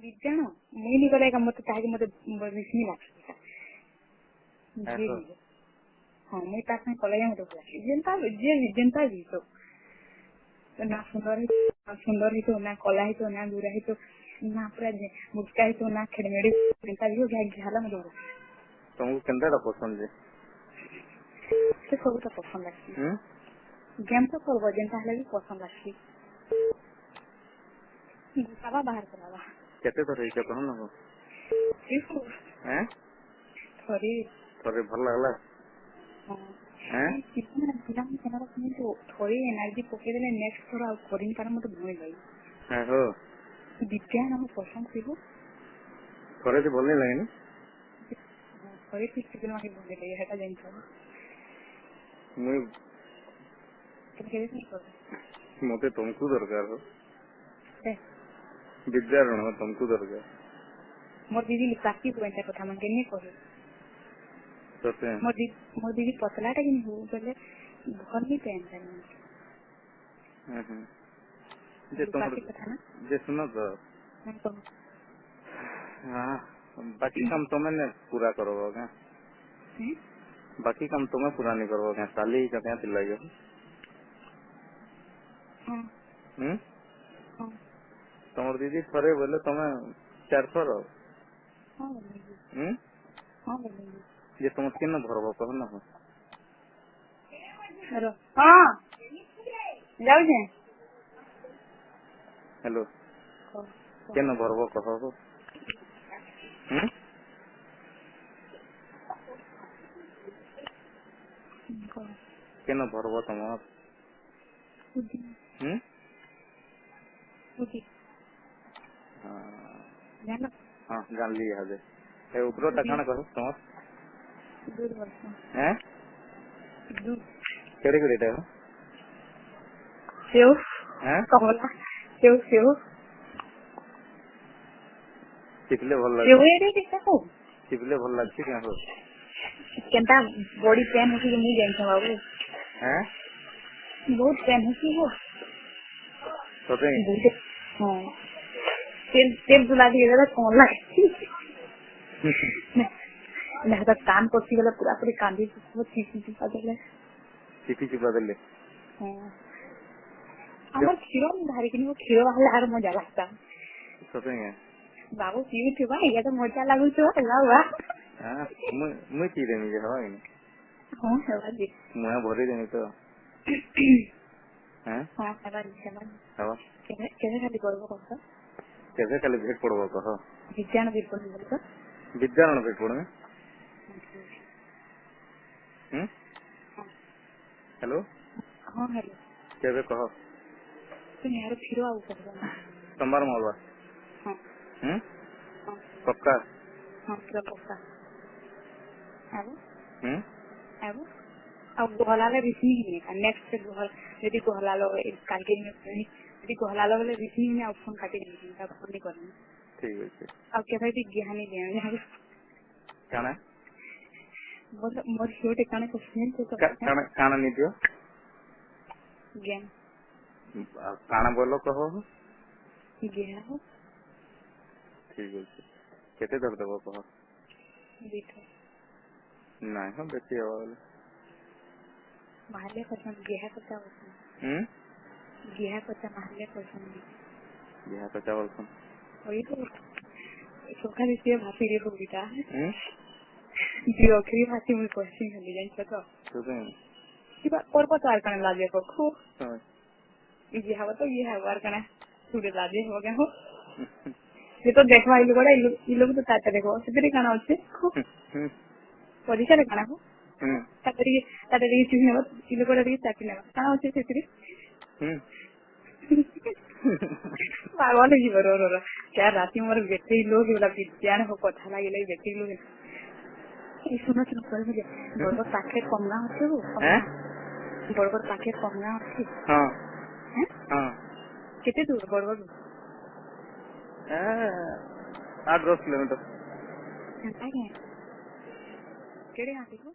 विज्ञान मुई नहीं करेगा मत ताकि मत विस्मी लागता हां मैं ता से कॉलेज में तो जनता भी तो ना सुंदर ही तो ना कला ही तो ना गुरा ही तो ना पूरा मुस्का ही तो ना खेड़मेड़ी जनता भी हो गया घाला में लोग तुमको केंदा पसंद है से सब तो पसंद है गेम तो करबो जनता हले भी पसंद है साबा बाहर करावा केते तो रही के कहन न हो हैं थोड़ी भल लागला हैं कितना पिला में केना रखनी तो थोड़ी एनर्जी पके देले नेक्स्ट थोड़ा कोडिंग पर मत भूल गई हां हो विज्ञान हम पसंद थी थोड़े से बोलने लगे नहीं थोड़ी फिजिकल में बोलने लगे है का जान था मैं केते नहीं कर मोते तुमको दरकार हो ए विद्यारण हो तुमको दरकार मोर दीदी काकी पॉइंट कथा मन के नहीं कहे सोते मोर दीदी पतला टा नहीं हो बोले घर नहीं पहन जे तुम जे सुनो तो हां बाकी काम तुमने पूरा करोगे क्या बाकी काम तुम्हें पूरा नहीं करोगे क्या साली का क्या दिल लगे हां तुम दीदी थोड़े बोले तुम्हें 400 रहो हां ये तुम किन भरबो कहो ना हेलो हां जाऊ जे हेलो केन भरबो कहो केन भरबो तुम हां जान ली है ए ऊपर टकाना करो तुम दूर वर्ष हैं दूर केड़े केड़े है सेव हैं कमला सेव चिपले भल लाग सेव रे किसा को चिपले भल लाग छी क्या हो केनता बॉडी पेन होती नहीं जान बाबू हैं बहुत पेन होती हो सोते हां तेल दुला दिए जरा कौन लगे ना तो काम करती वाला पूरा पूरी कांदी वो चिपा देले हां हमर खीरो धारी कि वो खीरो वाला आर मजा लगता सोते हैं बाबू पीऊ थे भाई ये तो मजा लागू तो लावा हां मैं पी देनी है हवा नहीं हां हवा जी मैं भरे देनी तो हैं हां हवा कैसे खाली करबो कह कैसे खाली भेट पड़बो कह विज्ञान भेट पड़बो बोल विज्ञान भेट पड़बो हेलो हां हेलो कैसे कहो तुम यार फिरो आओ कर सोमवार मोलवा हां पक्का हां पूरा पक्का आबो आबो अब गोहलाले रिसीव नहीं का नेक्स्ट गोहल यदि गोहलालो काल के में यदि गोहलालो वाले रिसीव में ऑप्शन काटे नहीं का फोन नहीं करना ठीक है अब क्या भाई ज्ञानी देना काना बोल मोर छोटे काने को सुन तो काना काना नहीं दियो ज्ञान काना बोलो कहो ज्ञान ठीक है केते दर देबो कहो देखो नहीं हम बेची वाले मारले पसंद गेहा पता होता गेहा पता मारले पसंद गेहा पता बोलसन वही तो सोखा दिसे भाषी रे बोलिता बियोकरी भाषी में क्वेश्चन हली जान तो तो कि बात और पता करने लागे को खो ये हवा तो ये है वार करना सूर्य लागे हो गया हो ये तो देखवा ये लोग तो ताते देखो सिद्धरी खाना होते खो पोजीशन खाना हो तातरी चीज ने ये लोग रे ताकि ना खाना होते सिद्धरी पागल ही बरोबर क्या राती मोर बेटे लोग वाला विज्ञान हो कथा लागे बेटे लोग ये सुनो कर मुझे बड़बड़ पाखे कम ना होते हो बड़बड़ पाखे कम ना होते हां हां कितने दूर बड़बड़ 8-10 किलोमीटर केड़े आते हो